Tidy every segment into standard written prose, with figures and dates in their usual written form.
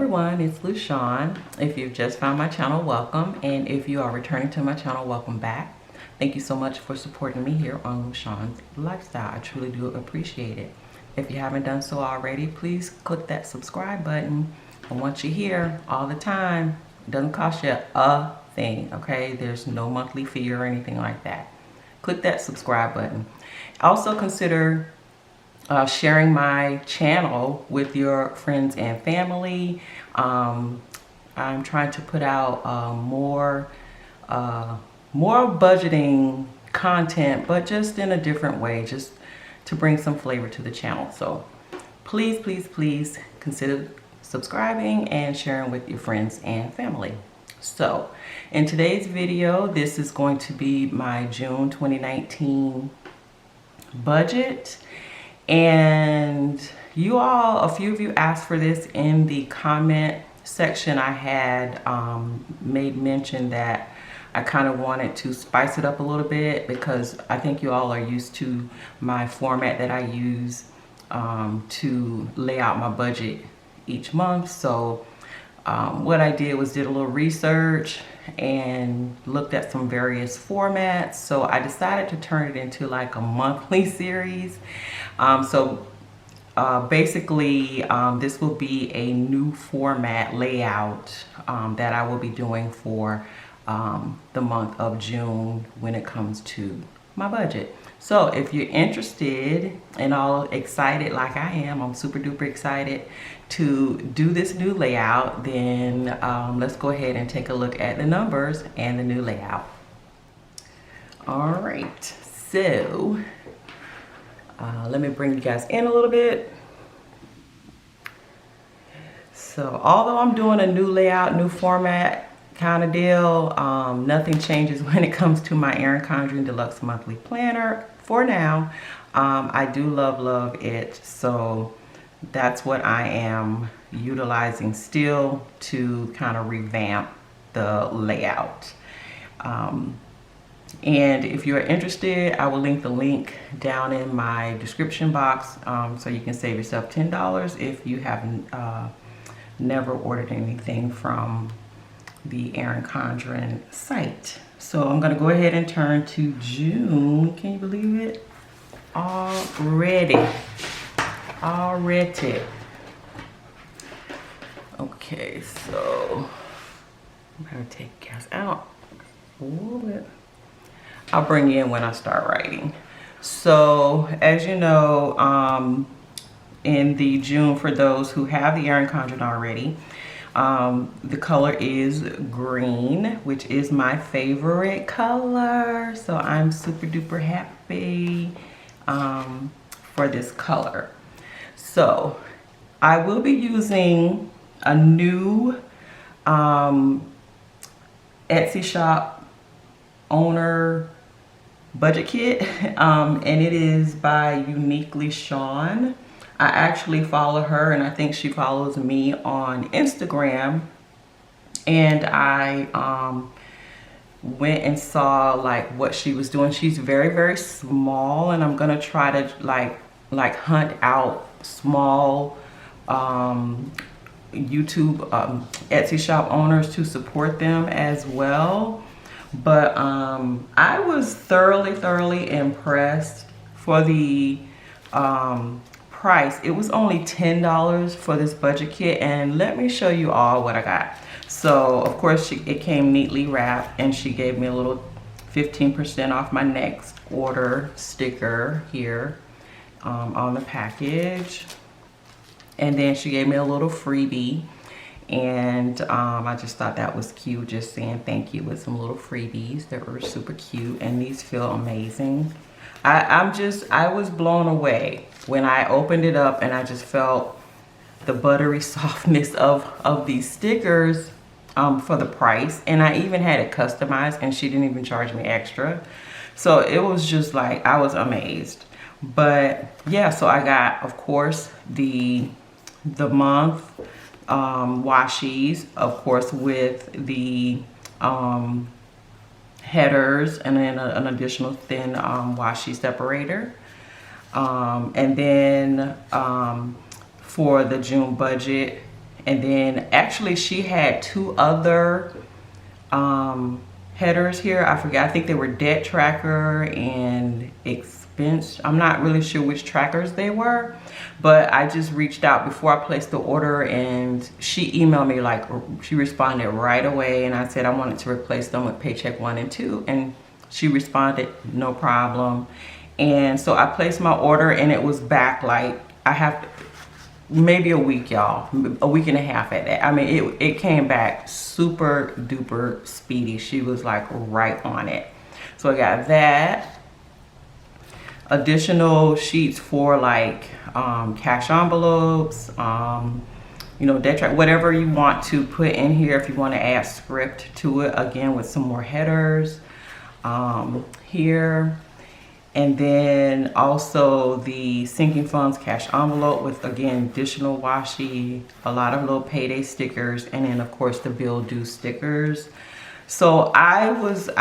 everyone, it's Lushawn. If you've just found my channel, welcome. And if you are returning to my channel, welcome back. Thank you so much for supporting me here on Lushawn's Lifestyle. I truly do appreciate it. If you haven't done so already, please click that subscribe button. And once you're here all the time, it doesn't cost you a thing, okay? There's no monthly fee or anything like that. Click that subscribe button. Also consider sharing my channel with your friends and family. I'm trying to put out more budgeting content, but just in a different way, just to bring some flavor to the channel. So please consider subscribing and sharing with your friends and family. So in today's video, this is going to be my June 2019 budget. And you all, a few of you asked for this in the comment section. I had made mention that I kind of wanted to spice it up a little bit because I think you all are used to my format that I use to lay out my budget each month. So what I did was did a little research and looked at some various formats. So I decided to turn it into like a monthly series. Basically, this will be a new format layout that I will be doing for the month of June when it comes to my budget. So if you're interested and all excited like I am, I'm super duper excited to do this new layout, then let's go ahead and take a look at the numbers and the new layout. All right, so let me bring you guys in a little bit. So although I'm doing a new layout, new format kind of deal, nothing changes when it comes to my Erin Condren Deluxe monthly planner for now. I do love it, so that's what I am utilizing still to kind of revamp the layout. And if you're interested, I will link the link down in my description box so you can save yourself $10 if you haven't never ordered anything from the Erin Condren site. So I'm gonna go ahead and turn to June. Can you believe it? Already. Okay, so I'm gonna take gas out a little bit. I'll bring you in when I start writing. So as you know, in the June, for those who have the Erin Condren already, the color is green, which is my favorite color. So I'm super duper happy for this color. So I will be using a new Etsy shop owner budget kit, and it is by UniquelyShon. I actually follow her, and I think she follows me on Instagram, and I went and saw like what she was doing. She's very small, and I'm gonna try to like hunt out small YouTube Etsy shop owners to support them as well. But I was thoroughly impressed for the price. It was only $10 for this budget kit, and let me show you all what I got. So of course it came neatly wrapped, and she gave me a little 15% off my next order sticker here on the package, and then she gave me a little freebie, and I just thought that was cute, just saying thank you with some little freebies that were super cute, and these feel amazing. I was blown away when I opened it up, and I just felt the buttery softness of these stickers for the price. And I even had it customized, and she didn't even charge me extra. So it was just like, I was amazed. But yeah, so I got, of course, the month washies, of course, with the headers, and then an additional thin washi separator. And then for the June budget And then actually she had two other headers here. I forget, I think they were debt tracker and expense. I'm not really sure which trackers they were, but I just reached out before I placed the order, and she emailed me, like she responded right away, and I said I wanted to replace them with Paycheck 1 and 2, and she responded no problem. And so I placed my order, and it was back like I have maybe a week, y'all, a week and a half at that. I mean, it came back super duper speedy. She was like right on it. So I got that. Additional sheets for like cash envelopes, you know, debt track, whatever you want to put in here. If you want to add script to it, again with some more headers here. And then also the sinking funds cash envelope with, again, additional washi, a lot of little payday stickers, and then of course the bill due stickers. So I was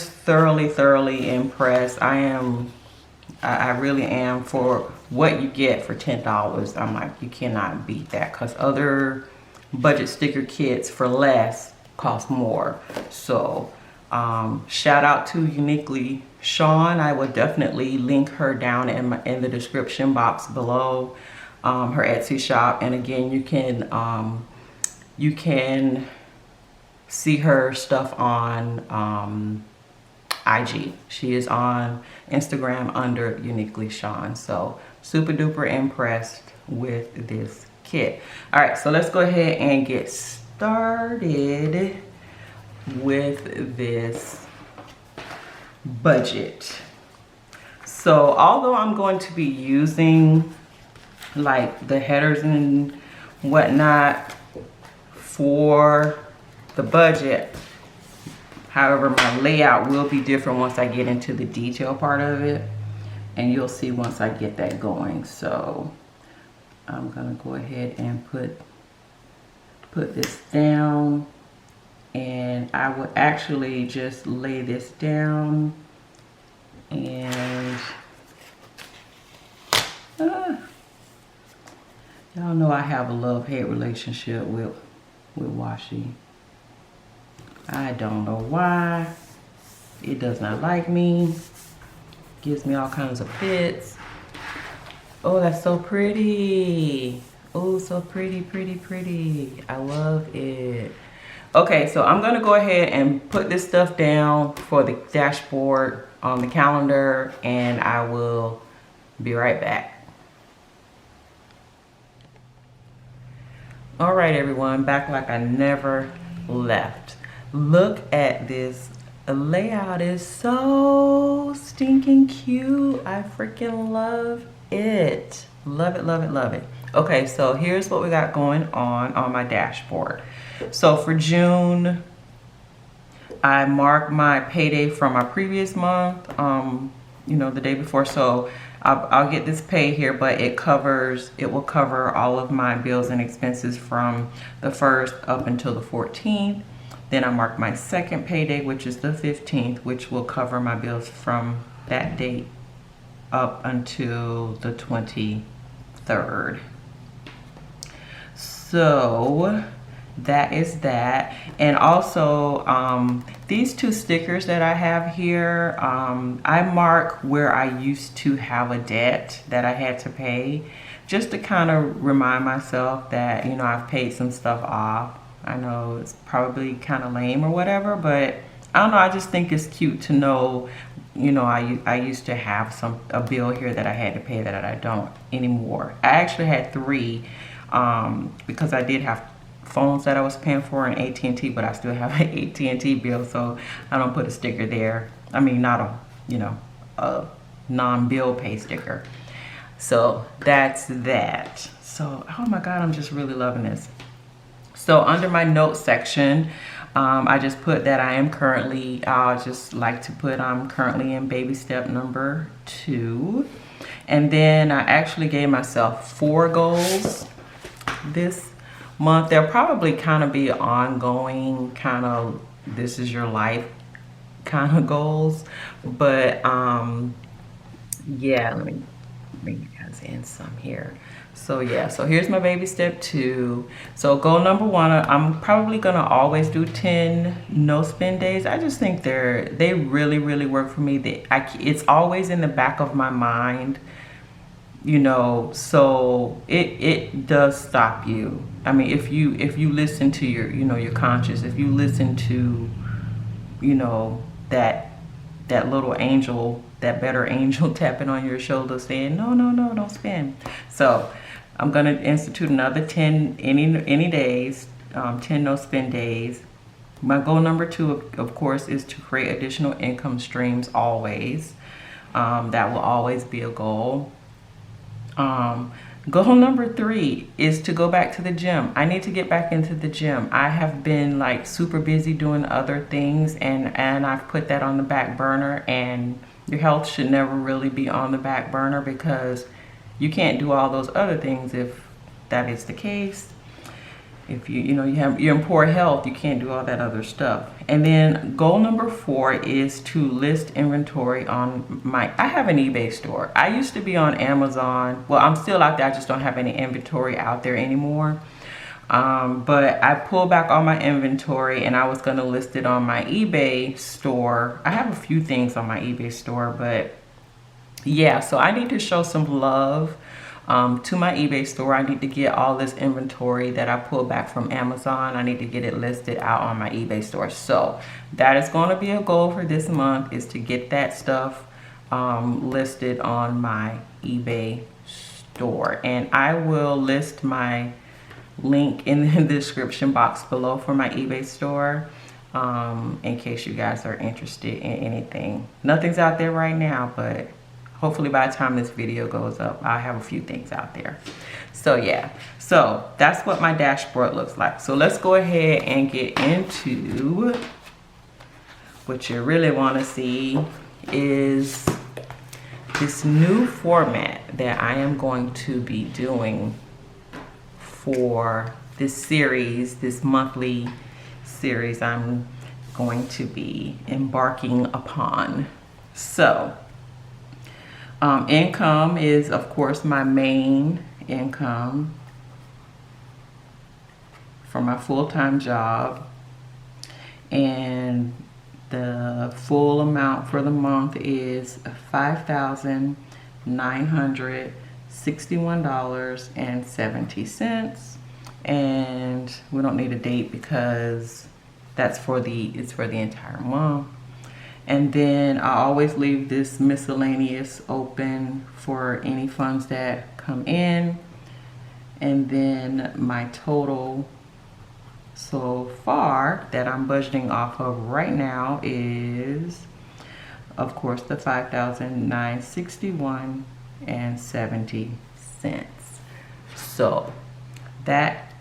thoroughly impressed. I really am. For what you get for $10, I'm like, you cannot beat that, because other budget sticker kits for less cost more. So shout out to UniquelyShon. I will definitely link her down in the description box below, her Etsy shop. And again, you can see her stuff on IG. She is on Instagram under UniquelyShon. So super duper impressed with this kit. All right, so let's go ahead and get started with this budget. So although I'm going to be using like the headers and whatnot for the budget, however, my layout will be different once I get into the detail part of it, and you'll see once I get that going. So I'm gonna go ahead and put this down, and I will actually just lay this down, and y'all know I have a love-hate relationship with washi. I don't know why. It does not like me. Gives me all kinds of fits. Oh, that's so pretty. Oh, so pretty. I love it. Okay, so I'm gonna go ahead and put this stuff down for the dashboard on the calendar, and I will be right back. All right, everyone, back like I never left. Look at this. The layout is so stinking cute. I freaking love it. Love it. Okay, so here's what we got going on my dashboard. So for June, I marked my payday from my previous month, you know, the day before. So I'll get this pay here, but it will cover all of my bills and expenses from the 1st up until the 14th. Then I marked my second payday, which is the 15th, which will cover my bills from that date up until the 23rd. So that is that. And also these two stickers that I have here, I mark where I used to have a debt that I had to pay, just to kind of remind myself that, you know, I've paid some stuff off. I know it's probably kind of lame or whatever, but I don't know, I just think it's cute to know, you know, I used to have a bill here that I had to pay that I don't anymore. I actually had 3 because I did have phones that I was paying for in AT&T, but I still have an AT&T bill, so I don't put a sticker there. I mean, not a, you know, a non-bill pay sticker. So that's that. So, oh my God, I'm just really loving this. So under my notes section, I just put that I am currently, I'll just like to put I'm currently in baby step number 2. And then I actually gave myself 4 goals this month. They'll probably kind of be ongoing, kind of this is your life kind of goals. But yeah, let me bring you guys in some here. So yeah, so here's my baby step 2. So goal number 1, I'm probably gonna always do 10 no spend days. I just think they really work for me. It's always in the back of my mind, you know, so it does stop you. I mean, if you listen to your, you know, your conscience, if you listen to, you know, that little angel, that better angel tapping on your shoulder saying, no, don't spend. So I'm gonna institute another 10 any days, 10 no spend days. My goal number 2, of course, is to create additional income streams always. That will always be a goal. Goal number 3 is to go back to the gym. I need to get back into the gym. I have been like super busy doing other things, and I've put that on the back burner, and your health should never really be on the back burner, because you can't do all those other things if that is the case. If you're in poor health, you can't do all that other stuff. And then goal number 4 is to list inventory on I have an eBay store. I used to be on Amazon. Well, I'm still out there. I just don't have any inventory out there anymore. But I pulled back all my inventory, and I was going to list it on my eBay store. I have a few things on my eBay store, but yeah, so I need to show some love to my eBay store. I need to get all this inventory that I pulled back from Amazon. I need to get it listed out on my eBay store. So that is going to be a goal for this month, is to get that stuff listed on my eBay store. And I will list my link in the description box below for my eBay store, in case you guys are interested in anything. Nothing's out there right now, but hopefully by the time this video goes up, I'll have a few things out there. So yeah, so that's what my dashboard looks like. So let's go ahead and get into what you really want to see, is this new format that I am going to be doing for this series, this monthly series I'm going to be embarking upon. So income is, of course, my main income for my full-time job, and the full amount for the month is $5,961.70, and we don't need a date because it's for the entire month. And then I always leave this miscellaneous open for any funds that come in. And then my total so far that I'm budgeting off of right now is, of course, the $5,961.70. So that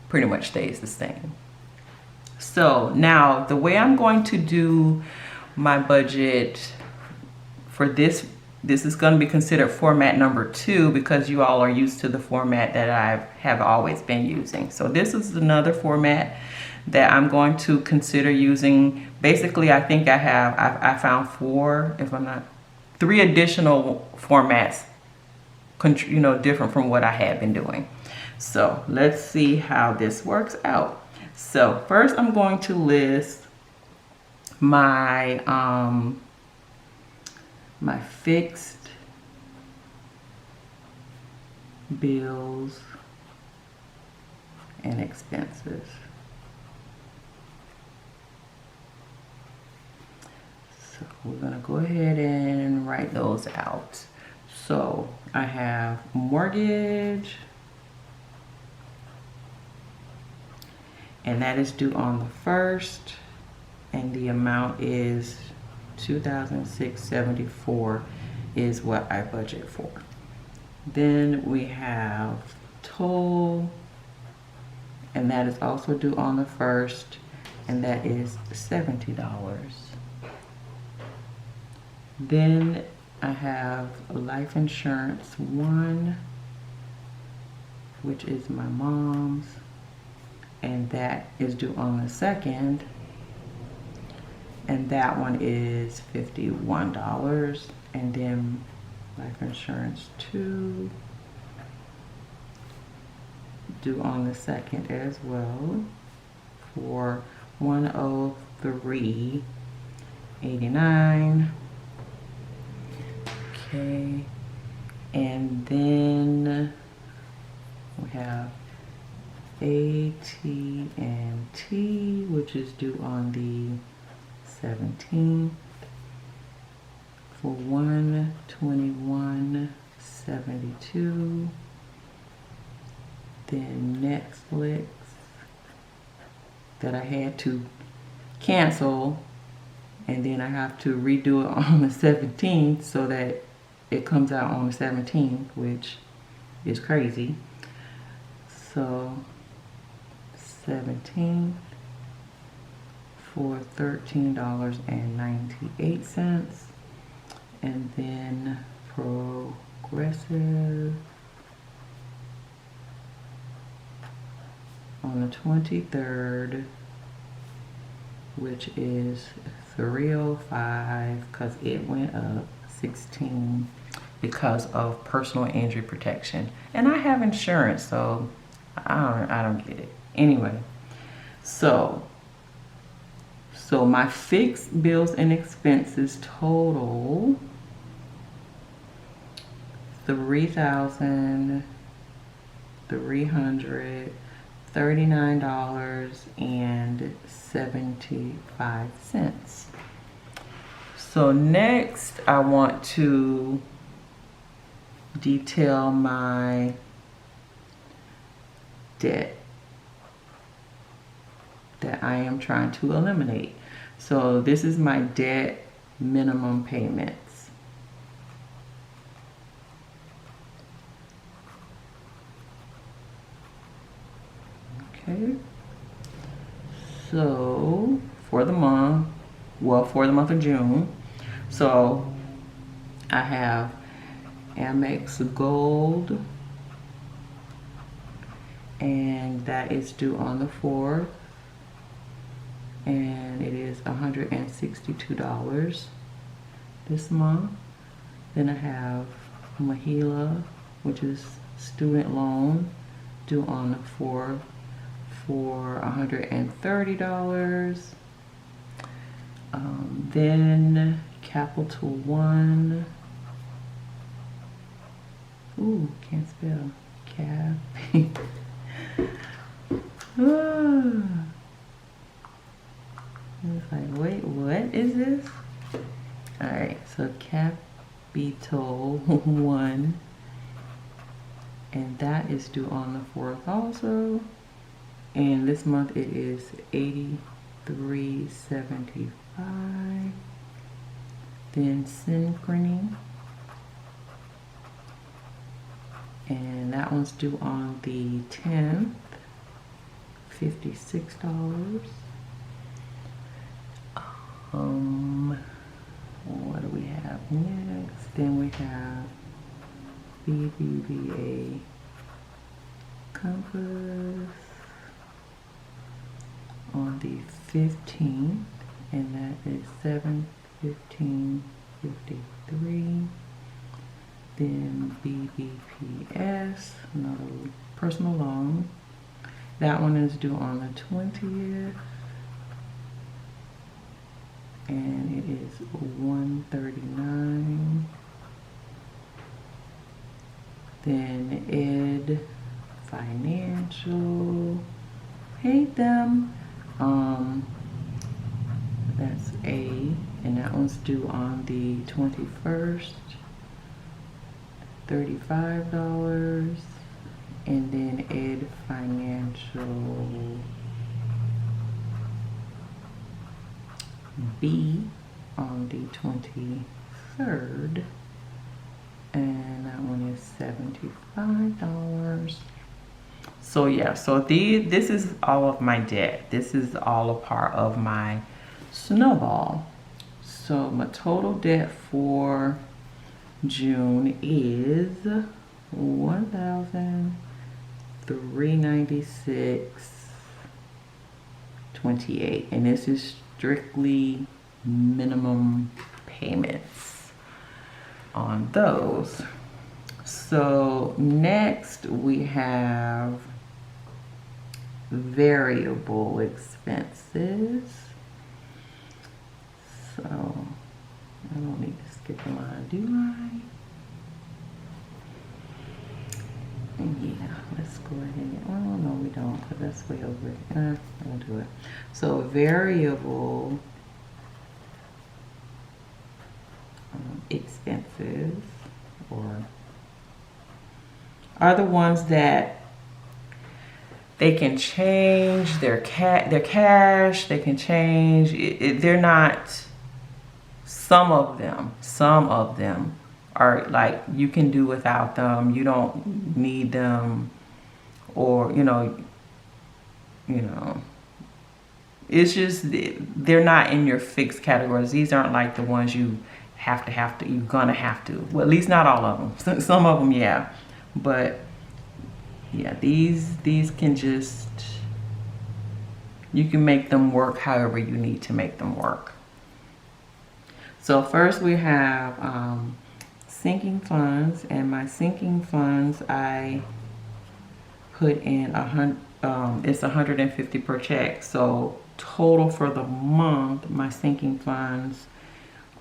pretty much stays the same. So now the way I'm going to do my budget for this is going to be considered format number 2, because you all are used to the format that I have always been using. So this is another format that I'm going to consider using. Basically, I think I found 3 additional formats, different from what I had been doing. So let's see how this works out. So first I'm going to list my my fixed bills and expenses. So we're gonna go ahead and write those out. So I have mortgage, and that is due on the 1st. And the amount is $2,674 is what I budget for. Then we have toll, and that is also due on the 1st, and that is $70. Then I have life insurance 1, which is my mom's, and that is due on the 2nd. And that one is $51. And then life insurance 2 due on the 2nd as well for $103.89. Okay, and then we have AT&T, which is due on the 17th for $121.72. Then Netflix, that I had to cancel, and then I have to redo it on the 17th so that it comes out on the 17th, which is crazy. So 17th for $13.98, and then Progressive on the 23rd, which is $305 because it went up 16 because of personal injury protection, and I have insurance, so I don't get it. Anyway, so my fixed bills and expenses total $3,339.75. So next I want to detail my debt that I am trying to eliminate. So this is my debt minimum payments. Okay, so for the month, for the month of June, so I have Amex Gold, and that is due on the 4th, and it is $162 this month. Then I have Mahila, which is student loan, due on the 4th for $130. Then Capital One, ooh, can't spell, Cap. It's like, wait, what is this? Alright, so Capital One, and that is due on the 4th also. And this month it is $83.75. Then Synchrony, and that one's due on the 10th, $56. What do we have next? Then we have BBVA Compass on the 15th, and that is $715.53. Then BBPS, another personal loan, that one is due on the 20th, and it is $139. Then Ed Financial, hate them. That's A, and that one's due on the 21st, $35. And then Ed Financial B on the 23rd, and that one is $75. So yeah, so this is all of my debt. This is all a part of my snowball. So my total debt for June is $1,396.28, and this is strictly minimum payments on those. So next we have variable expenses. So I don't need to skip a line, do I? Yeah, let's go ahead. Oh no, we don't, because that's way over. I won't do it. So variable expenses are the ones that they can change their cash. They can change. They're not. Some of them are like you can do without them. You don't need them, or you know. It's just they're not in your fixed categories. These aren't like the ones you have to. You're gonna have to. Well, at least not all of them. Some of them, yeah, but yeah, these can just, you can make them work however you need to make them work. So first we have sinking funds, and my sinking funds I put in it's 150 per check. So total for the month, my sinking funds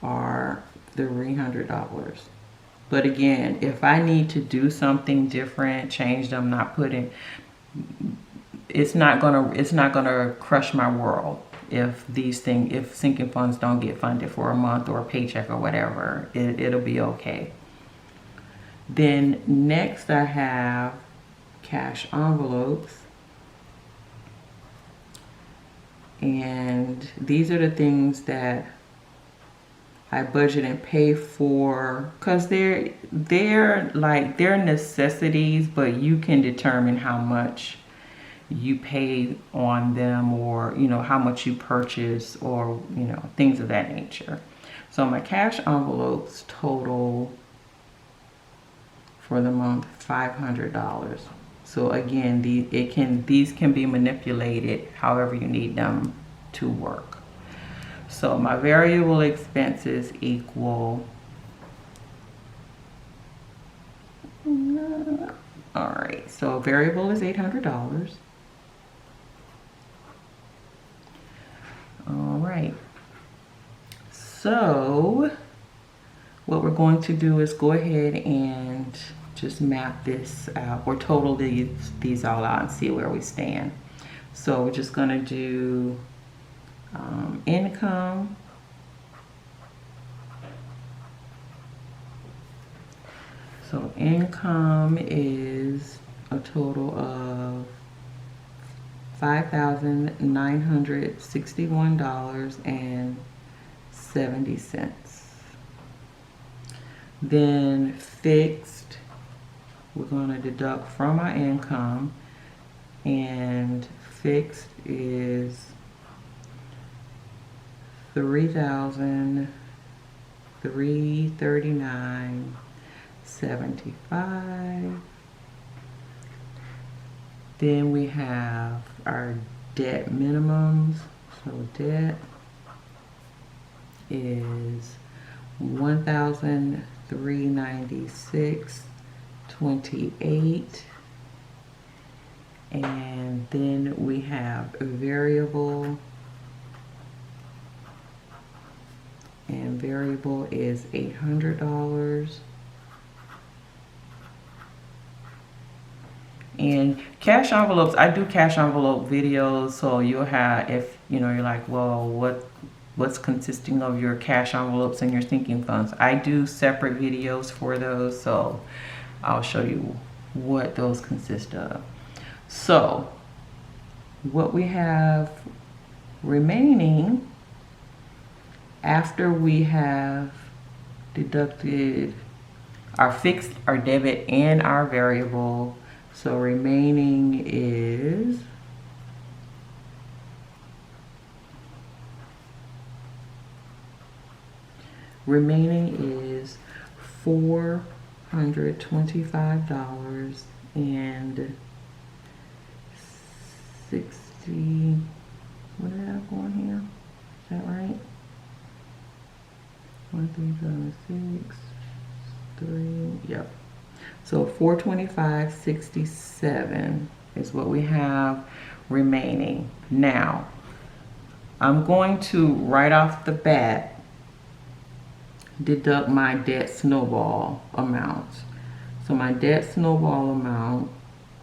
are $300. But again, if I need to do something different, change them, not put in, it's not gonna crush my world if sinking funds don't get funded for a month or a paycheck or whatever. It'll be okay. Then next I have cash envelopes, and these are the things that I budget and pay for, because they're necessities, but you can determine how much you pay on them, or how much you purchase, or things of that nature. So my cash envelopes total for the month $500. So again, these can be manipulated however you need them to work. So my variable expenses equal, all right, so variable is $800. All right, so what we're going to do is go ahead and just map this out, or total these all out and see where we stand. So we're just going to do income, so income is a total of $5,961.70. Then fixed, we're going to deduct from our income, and fixed is $339.75. Then we have our debt minimums. So debt is $1,396.28. And then we have a variable, and variable is $800. And cash envelopes, I do cash envelope videos, so you'll have, if you're like, well, what's consisting of your cash envelopes and your sinking funds, I do separate videos for those, so I'll show you what those consist of. So what we have remaining after we have deducted our fixed, our debit, and our variable, so remaining is $425 and 60, what did I have going here? Is that right? 137.6, 3, yep. So $425.67 is what we have remaining. Now, I'm going to right off the bat deduct my debt snowball amount. So my debt snowball amount,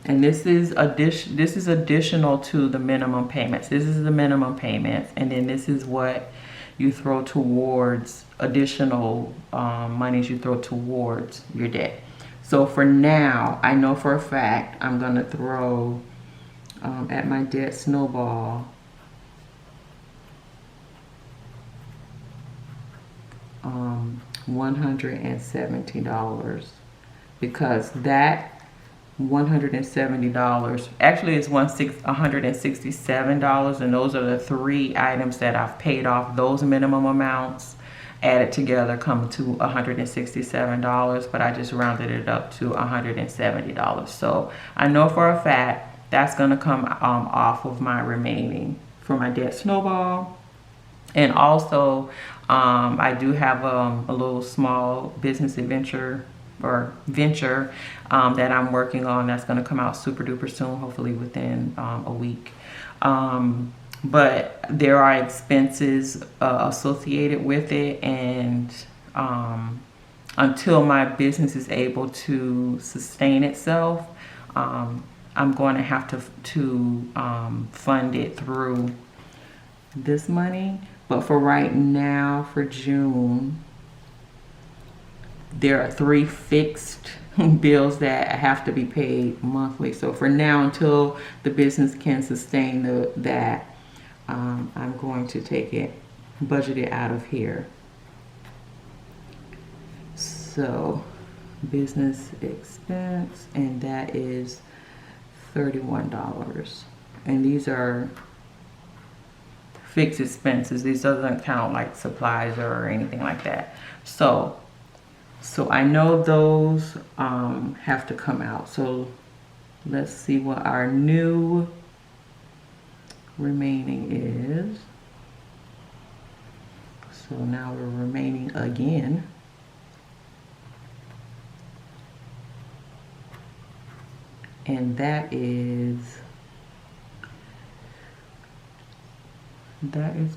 and this is additional to the minimum payments. This is the minimum payments, and then this is what you throw towards additional monies you throw towards your debt. So for now, I know for a fact I'm gonna throw at my debt snowball $170, because that $170 actually is $167, and those are the 3 items that I've paid off. Those minimum amounts added together come to $167, but I just rounded it up to $170. So I know for a fact that's going to come off of my remaining for my debt snowball. And also I do have a little small business venture that I'm working on that's going to come out super duper soon, hopefully within a week. But there are expenses associated with it, and until my business is able to sustain itself, I'm going to have to fund it through this money. But for right now, for June, there are 3 fixed bills that have to be paid monthly. So for now, until the business can sustain that, I'm going to budget it out of here. So business expense, and that is $31. And these are fixed expenses. These doesn't count like supplies or anything like that. So I know those have to come out. So let's see what our new remaining is. So now we're remaining again. And that is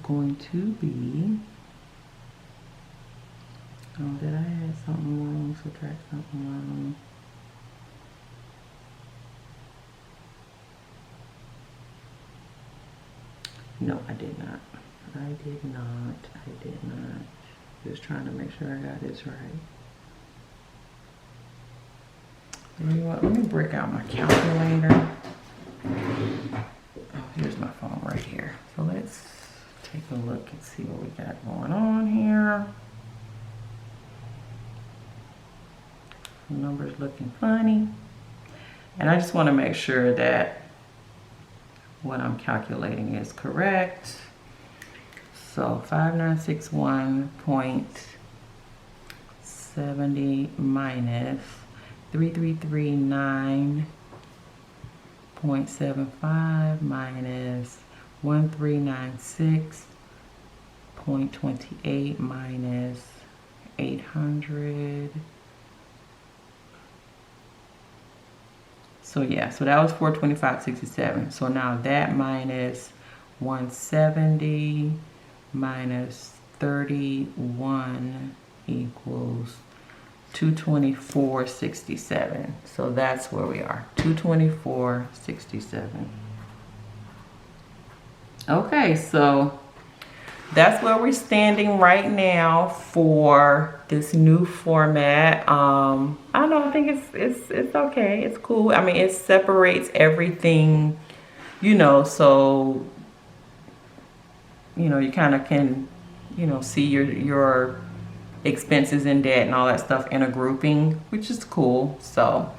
going to be, oh, did I add something wrong? Subtract something wrong. No, I did not. I did not. Just trying to make sure I got this right. You know what? Let me break out my calculator. Oh, here's my phone right here. So let's take a look and see what we got going on here. The numbers looking funny. And I just want to make sure that what I'm calculating is correct. So 5961.70 minus 3339.75 minus 1396.28 minus 800. So yeah, so that was 425.67. So now that minus 170 minus 31 equals 224.67. So that's where we are, 224.67. Okay, so that's where we're standing right now for this new format. I don't know, I think it's okay, it's cool. I mean, it separates everything, you know, so you know, you kind of can, you know, see your expenses and debt and all that stuff in a grouping, which is cool. So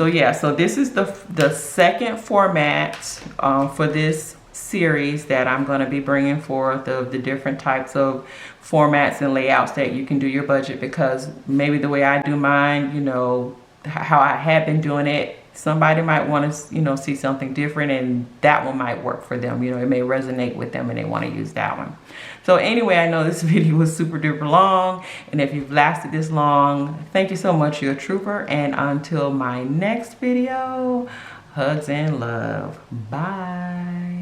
yeah, so this is the second format for this series that I'm going to be bringing forth of the different types of formats and layouts that you can do your budget, because maybe the way I do mine, you know, how I have been doing it, somebody might want to, you know, see something different, and that one might work for them. You know, it may resonate with them and they want to use that one. So anyway, I know this video was super duper long, and if you've lasted this long, thank you so much. You're a trooper. And until my next video, Hugs and love. Bye.